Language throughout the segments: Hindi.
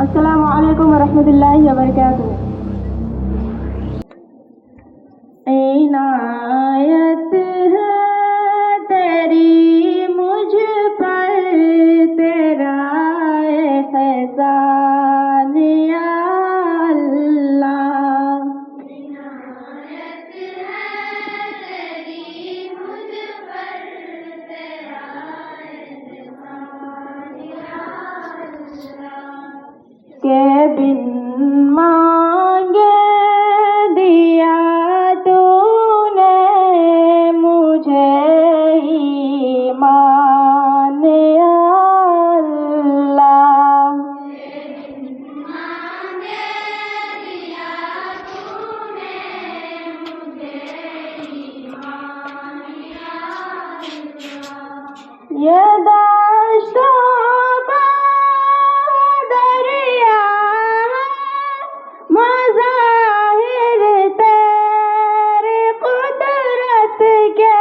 अस्सलामु अलैकुम वरहमतुल्लाहि वबरकातुहू। इनायत है तेरी मुझ पर, तेरा एहसान या अल्लाह। इनायत है तेरी मुझ पर, तेरा एहसान या अल्लाह। के बिन मांगे दिया तूने मुझे ईमान या अल्लाह। के बिन मांगे दिया तूने मुझे ईमान या अल्लाह। ये दाश्तो दरिया मज़ाहिर तेरी कुदरत के।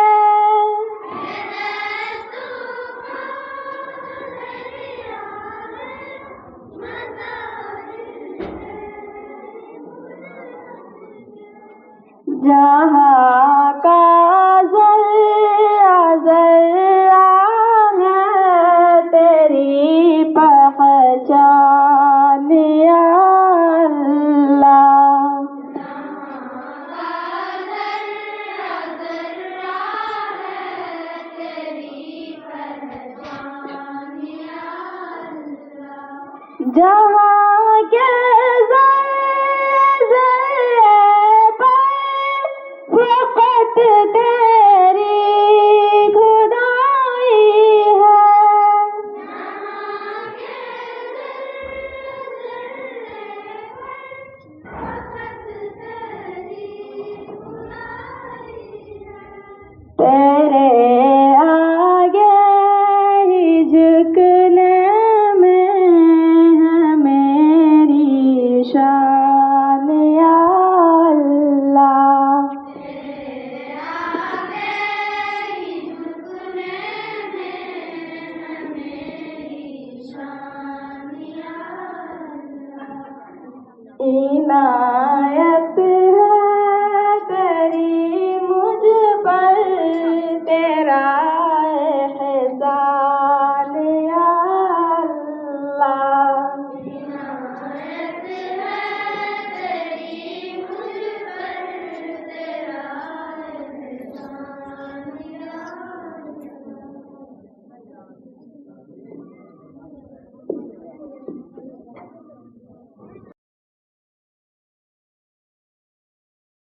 जहाँ का ज़र्रा है तेरी पहचान या अल्लाह। जहाँ के ज़र्रे पर फ़क़त तेरी खुदाई है। तेरे आगे ही झुकने में है मेरी शान या अल्लाह। तेरे आगे ही झुकने में है मेरी शान या अल्लाह।